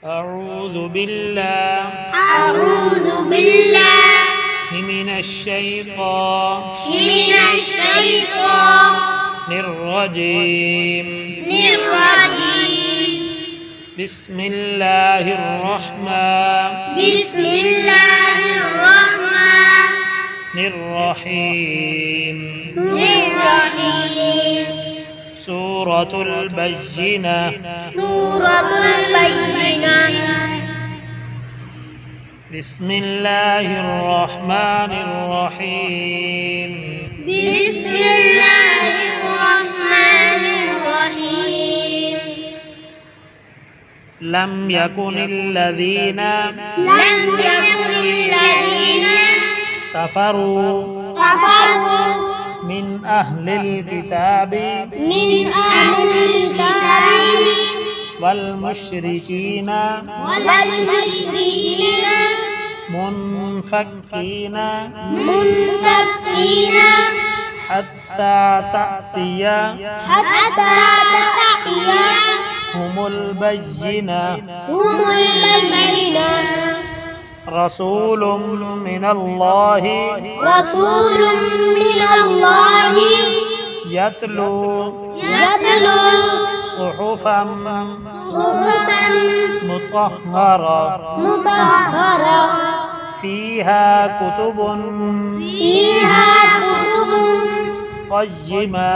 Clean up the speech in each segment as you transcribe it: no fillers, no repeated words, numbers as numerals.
أعوذ بالله من الشيطان الرجيم. بسم الله الرحمن الرحيم. سورة البينة. بسم الله الرحمن الرحيم. لم يكن الذين كفروا من أهل الكتاب والمشركين منفكين حتى تأتيهم البينة. رسول من الله يتلو صحفا مطهرة فيها كتب قيمة.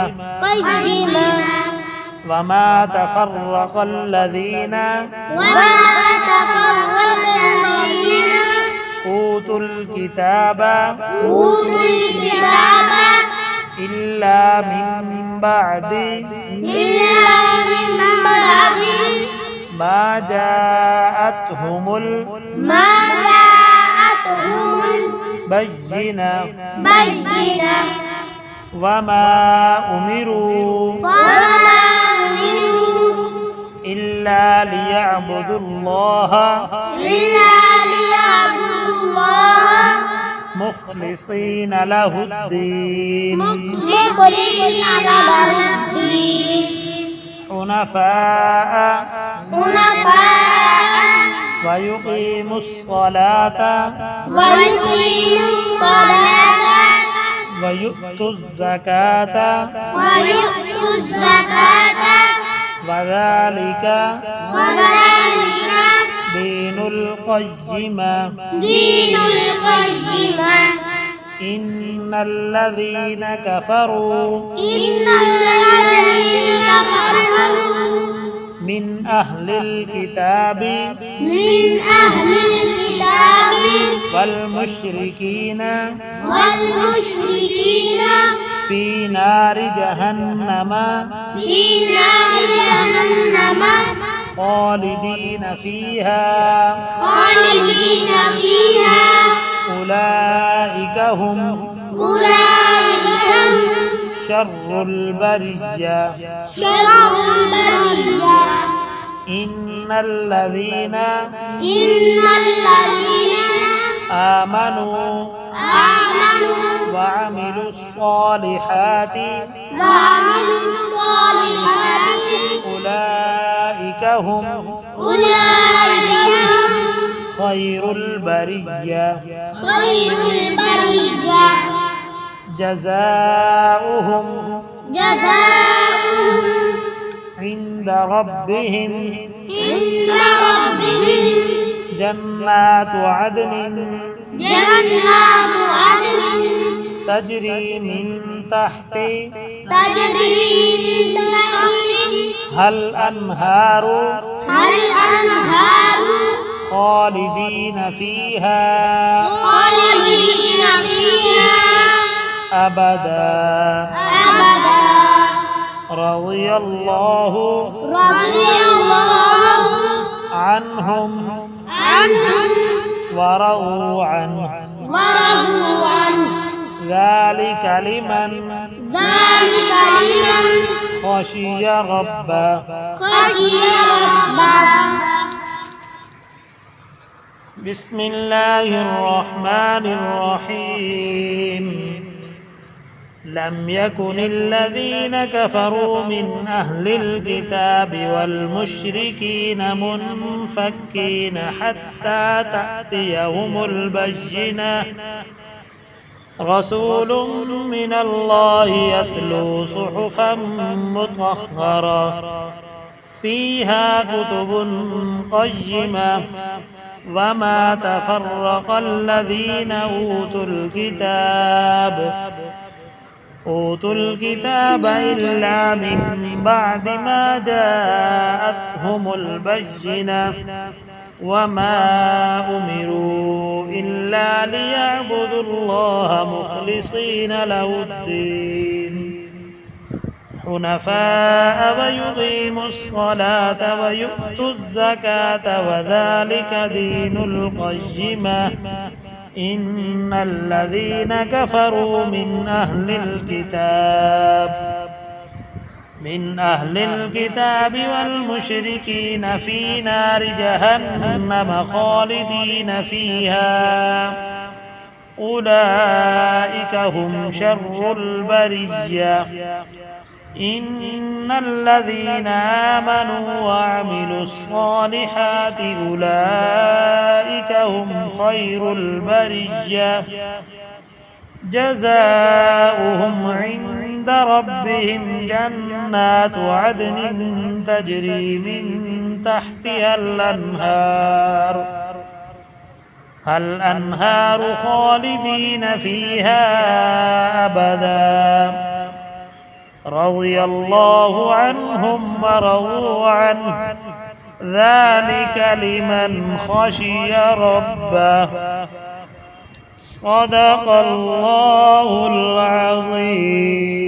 وما تفرق الذين أوتوا الكتاب إلا من بعد ما جاءتهم البينة. وما أمروا إلا ليعبدوا الله مخلصين له الدين حنفاء ويقيموا الصلاة ويؤتوا الزكاة وذلك دين القيمة. إن الذين كفروا من أهل الكتاب والمشركين في نار جهنم خالدين فيها أولئك هم شر البرية. إن الذين آمنوا وعملوا الصالحات أولئك هم خير البرية. جزاؤهم عند ربهم جنات عدن تجري من تحت الأنهار خالدين فيها أبدا. رضي الله عنهم ورضوا عنه ذلك لمن خشي ربه. بسم الله الرحمن الرحيم. لم يكن الذين كفروا من أهل الكتاب والمشركين منفكين حتى تأتيهم البينة رسول من الله يتلو صحفا مطهرة فيها كتب قيمة وما تفرق الذين أوتوا الكتاب إلا من بعد ما جاءتهم البينة وما أمروا إلا ليعبدوا الله مخلصين له الدين حنفاء ويقيموا الصلاة ويؤتوا الزكاة وذلك دين القيمة إن الذين كفروا من أهل الكتاب والمشركين في نار جهنم خالدين فيها أولئك هم شر البرية إن الذين آمنوا وعملوا الصالحات أولئك هم خير البرية جزاؤهم عند ربهم جنات عدن تجري من تحتها الأنهار خالدين فيها أبدا رضي الله عنهم ورضوا عنه ذلك لمن خشي ربه صدق الله العظيم.